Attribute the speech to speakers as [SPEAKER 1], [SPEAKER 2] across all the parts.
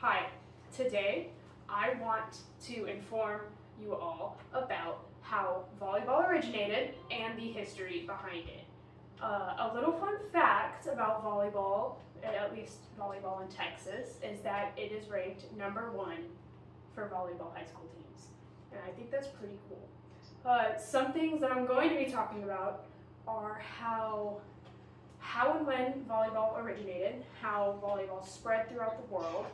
[SPEAKER 1] Hi, today I want to inform you all about how volleyball originated and the history behind it. A little fun fact about volleyball, at least volleyball in Texas, is that it is ranked #1 for volleyball high school teams. And I think that's pretty cool. Some things that I'm going to be talking about are how and when volleyball originated, how volleyball spread throughout the world,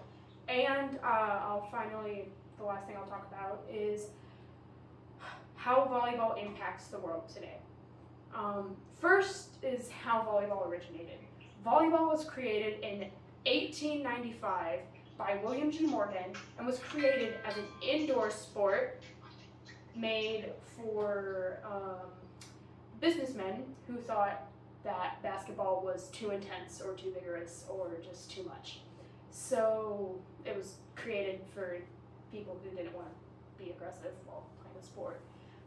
[SPEAKER 1] and the last thing I'll talk about is how volleyball impacts the world today. First is how volleyball originated. Volleyball was created in 1895 by William G. Morgan and was created as an indoor sport made for businessmen who thought that basketball was too intense or too vigorous or just too much. So it was created for people who didn't want to be aggressive while playing the sport.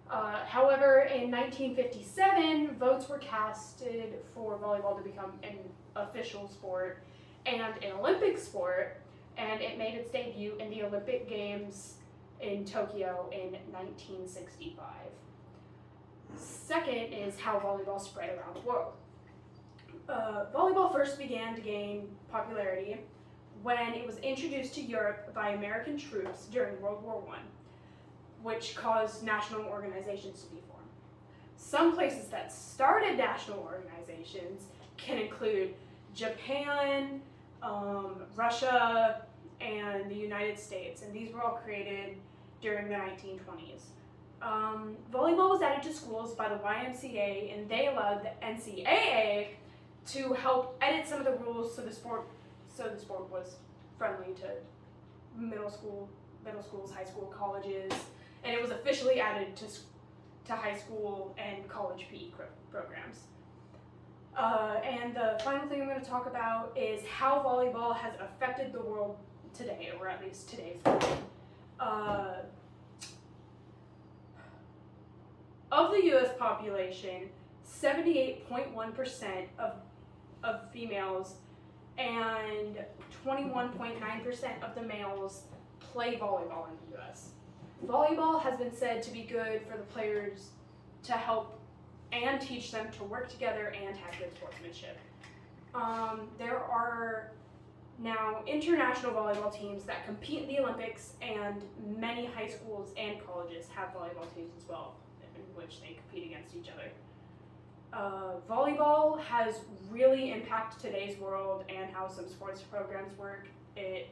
[SPEAKER 1] However, in 1957, votes were casted for volleyball to become an official sport and an Olympic sport, and it made its debut in the Olympic Games in Tokyo in 1965. Second is how volleyball spread around the world. Volleyball first began to gain popularity when it was introduced to Europe by American troops during World War I, which caused national organizations to be formed. Some places that started national organizations can include Japan, Russia, and the United States, and these were all created during the 1920s. Volleyball was added to schools by the YMCA, and they allowed the NCAA to help edit some of the rules so the sport was friendly to middle schools, high school, colleges, and it was officially added to high school and college PE programs. And the final thing I'm going to talk about is how volleyball has affected the world today, or at least today's world. Of the U.S. population, 78.1% of females and 21.9% of the males play volleyball in the U.S. Volleyball has been said to be good for the players to help and teach them to work together and have good sportsmanship. There are now international volleyball teams that compete in the Olympics, and many high schools and colleges have volleyball teams as well, in which they compete against each other. Volleyball has really impacted today's world and how some sports programs work. It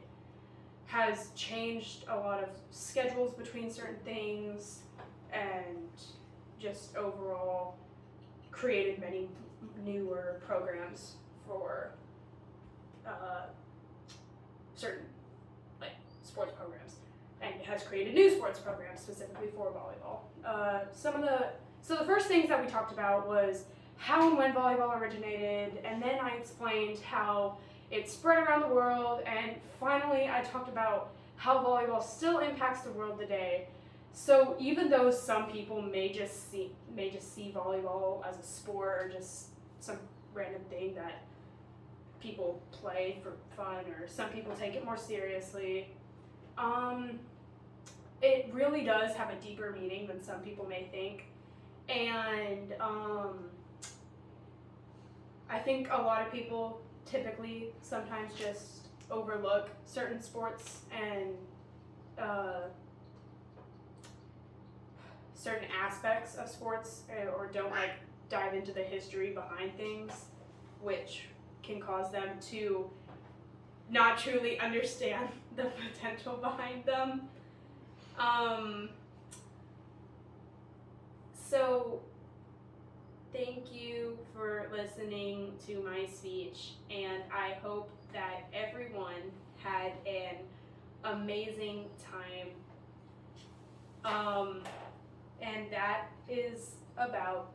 [SPEAKER 1] has changed a lot of schedules between certain things and just overall created many newer programs for certain sports programs, and it has created new sports programs specifically for volleyball. So the first things that we talked about was how and when volleyball originated, and then I explained how it spread around the world, and finally I talked about how volleyball still impacts the world today. So even though some people may just see volleyball as a sport or just some random thing that people play for fun, or some people take it more seriously, it really does have a deeper meaning than some people may think. And I think a lot of people typically sometimes just overlook certain sports and certain aspects of sports, or don't dive into the history behind things, which can cause them to not truly understand the potential behind them. So thank you for listening to my speech, and I hope that everyone had an amazing time. And that is about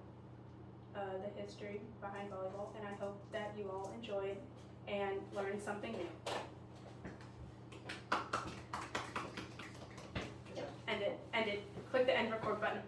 [SPEAKER 1] the history behind volleyball, and I hope that you all enjoyed and learned something new. End it. Click the end record button.